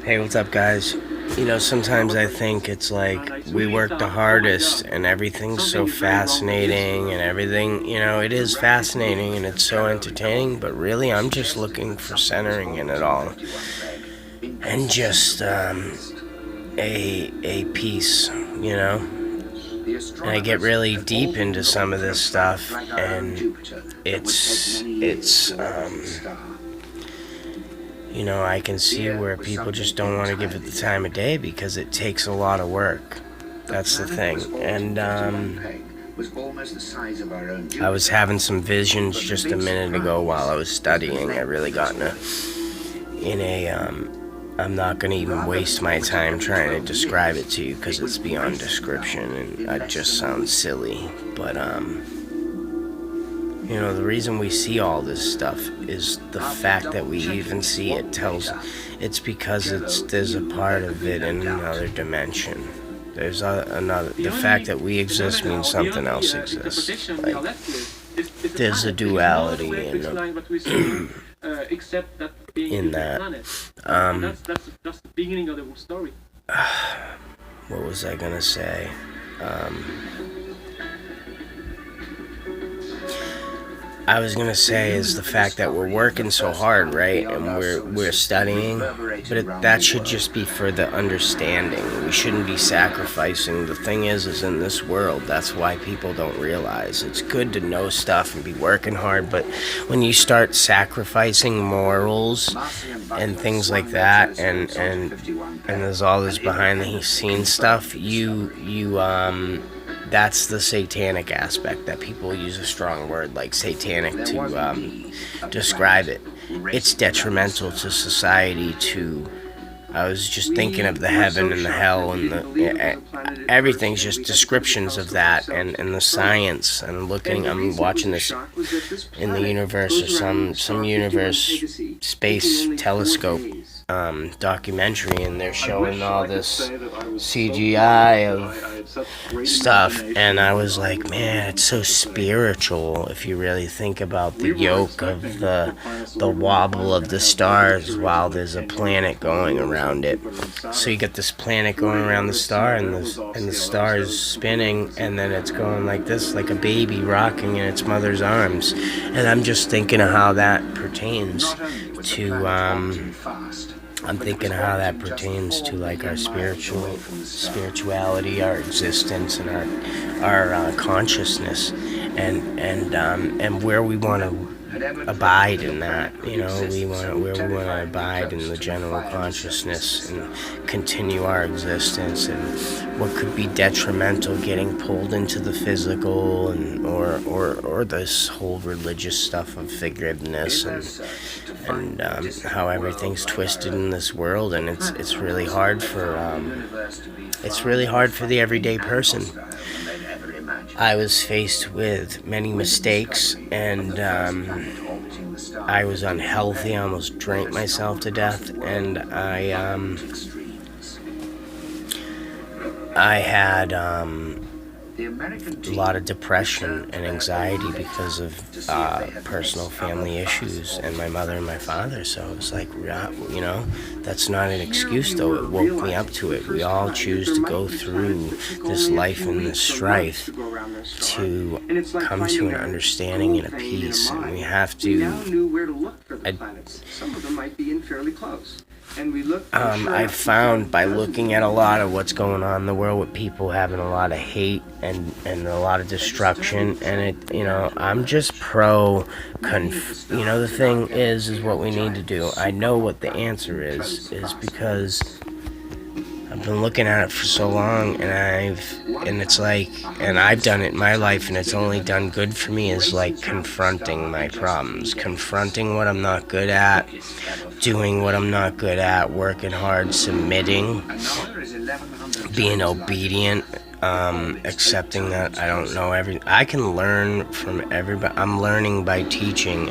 Hey, what's up, guys? Sometimes I think it's like we work the hardest and everything's so fascinating and everything, it is fascinating and it's so entertaining, but really I'm just looking for centering in it all and just a piece, And I get really deep into some of this stuff and it's I can see where people just don't want to give it the time of day because it takes a lot of work. That's the thing. And I was having some visions just a minute ago while I was studying. I really got I'm not going to even waste my time trying to describe it to you because it's beyond description and I just sound silly. But the reason we see all this stuff is the fact that we even see it it's because there's a part of it in another dimension. The fact that we exist means something else exists. Like, there's a duality in that. That's the beginning of the story. What was I gonna say? I was gonna say is the fact that we're working so hard, right? And we're studying, but that should just be for the understanding. We shouldn't be sacrificing. The thing is in this world, that's why people don't realize. It's good to know stuff and be working hard, but when you start sacrificing morals and things like that, and there's all this behind the scenes stuff, that's the satanic aspect that people use a strong word like satanic to describe it. It's detrimental to society I was just thinking of the heaven and the hell and everything's just descriptions of that and the science and I'm watching this in the universe or some universe space telescope documentary, and they're showing all this CGI of stuff, and I was like, man, it's so spiritual if you really think about the yoke of the wobble of the stars while there's a planet going around it. So you get this planet going around the star, and the star is spinning, and then it's going like this, like a baby rocking in its mother's arms. And I'm just thinking of how that pertains to like our spirituality, our existence, and our consciousness, and where we want to abide in that. Where we want to abide in the general consciousness and continue our existence, and what could be detrimental, getting pulled into the physical, and or this whole religious stuff of forgiveness and how everything's twisted in this world, and it's really hard for the everyday person. I was faced with many mistakes, and I was unhealthy. I almost drank myself to death, and I had a lot of depression and anxiety because of personal family issues and my mother and my father. So it was like, that's not an excuse, though. It woke me up to it. We all choose to go through this life and this strife to come to an understanding and a peace, and we have to. Some of them might be in fairly close. I found by looking at a lot of what's going on in the world with people having a lot of hate and a lot of destruction, and I'm just the thing is what we need to do. I know what the answer is because I've been looking at it for so long, and I've done it in my life, and it's only done good for me, is like confronting my problems, confronting what I'm not good at, doing what I'm not good at, working hard, submitting, being obedient, accepting that I don't know I can learn from everybody. I'm learning by teaching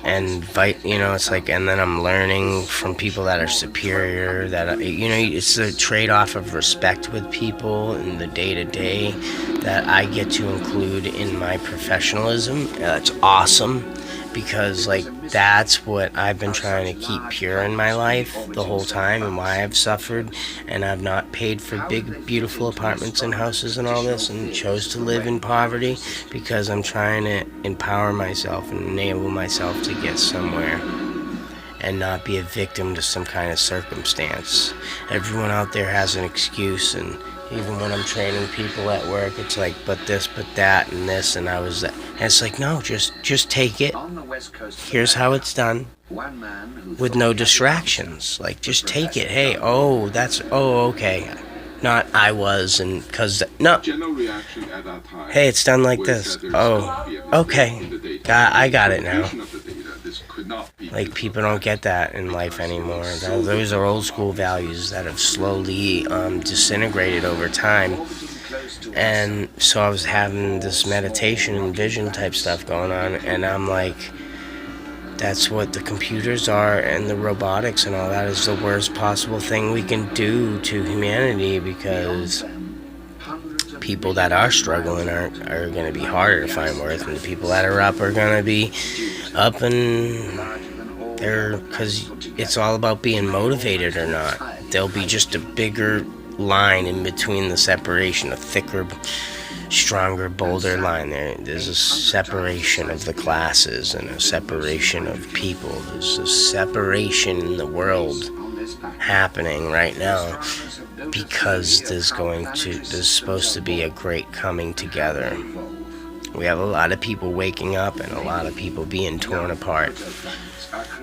it's like, and then I'm learning from people that are superior, it's a trade-off of respect with people in the day-to-day that I get to include in my professionalism. It's awesome, because like that's what I've been trying to keep pure in my life the whole time, and why I've suffered and I've not paid for big beautiful apartments and houses and all this, and chose to live in poverty, because I'm trying to empower myself and enable myself to get somewhere and not be a victim to some kind of circumstance. Everyone out there has an excuse, and even when I'm training people at work, it's like, but this, but that, and this, and I was that. And it's like, no, just take it. Here's how it's done, with no distractions. Like, just take it. Hey, okay. Not I was, and because, no. Hey, it's done like this. Oh, okay. I got it now. Like, people don't get that in life anymore. Those are old school values that have slowly disintegrated over time. And so I was having this meditation and vision type stuff going on, and I'm like, that's what the computers are, and the robotics and all that is the worst possible thing we can do to humanity, because people that are struggling are going to be harder to find worth, and the people that are up are going to be up, and because it's all about being motivated or not. There'll be just a bigger line in between the separation, a thicker, stronger, bolder line. There's a separation of the classes and a separation of people. There's a separation in the world happening right now, because there's supposed to be a great coming together. We have a lot of people waking up and a lot of people being torn apart.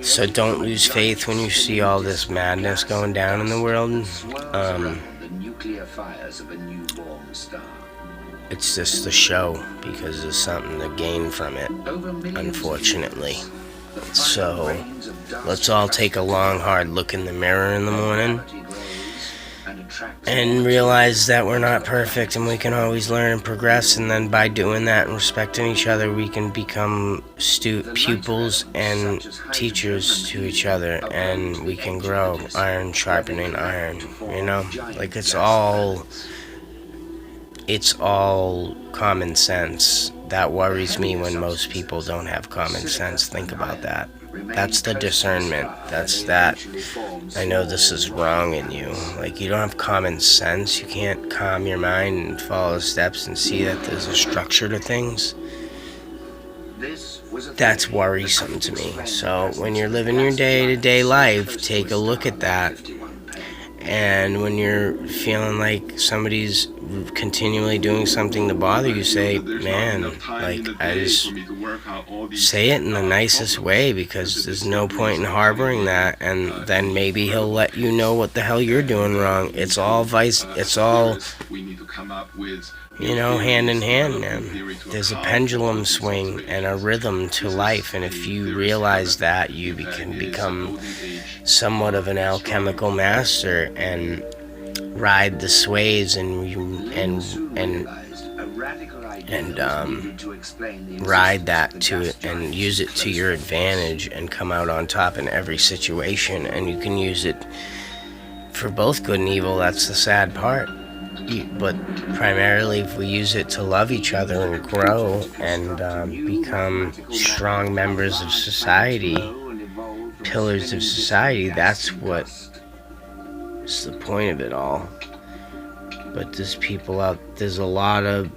So don't lose faith when you see all this madness going down in the world. It's just the show, because there's something to gain from it, unfortunately. So let's all take a long, hard look in the mirror in the morning and realize that we're not perfect, and we can always learn and progress, and then by doing that and respecting each other, we can become pupils and teachers to each other, and we can grow, iron sharpening iron, like it's all common sense. That worries me when most people don't have common sense. Think about that. That's the discernment. That's that. I know this is wrong in you. Like, you don't have common sense. You can't calm your mind and follow the steps and see that there's a structure to things. That's worrisome to me. So when you're living your day-to-day life, take a look at that. And when you're feeling like somebody's continually doing something to bother you, say, man, like, I just say it in the nicest way, because there's no point in harboring that, and then maybe he'll let you know what the hell you're doing wrong. It's all hand in hand, man. There's a pendulum swing and a rhythm to life, and if you realize that, you can become somewhat of an alchemical master and ride the sways and ride that to it and use it to your advantage and come out on top in every situation. And you can use it for both good and evil. That's the sad part. But primarily, if we use it to love each other and grow and become strong members of society, pillars of society, that's what's the point of it all. But there's people out. There's a lot of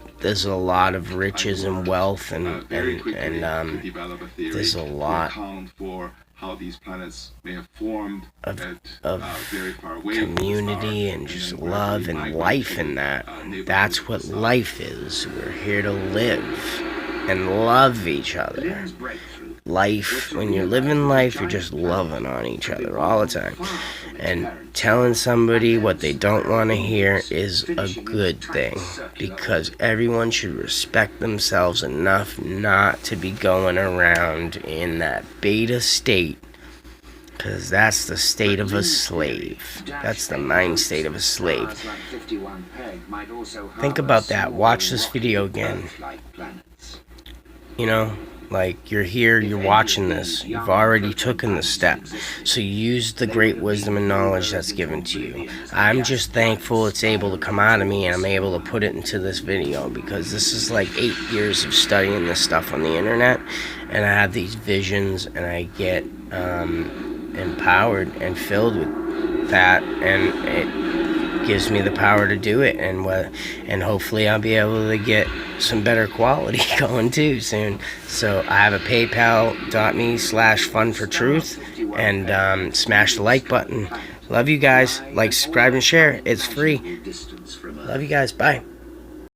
riches and wealth, and there's a lot how these planets may have formed of very far away community and just love and life in that. That's what life is. We're here to live and love each other. Life, when you're living life, you're just loving on each other all the time. And telling somebody what they don't want to hear is a good thing, because everyone should respect themselves enough not to be going around in that beta state Because that's the state of a slave. That's the mind state of a slave. Think about that. Watch this video again. You know, like, you're here, you're watching this. You've already taken the step. So use the great wisdom and knowledge that's given to you. I'm just thankful it's able to come out of me and I'm able to put it into this video, because this is like 8 years of studying this stuff on the internet, and I have these visions and I get empowered and filled with that, and it gives me the power to do it, and hopefully I'll be able to get some better quality going too soon. So I have a paypal.me/funfortruth, and smash the like button. Love you guys. Like, subscribe, and share. It's free. Love you guys. Bye.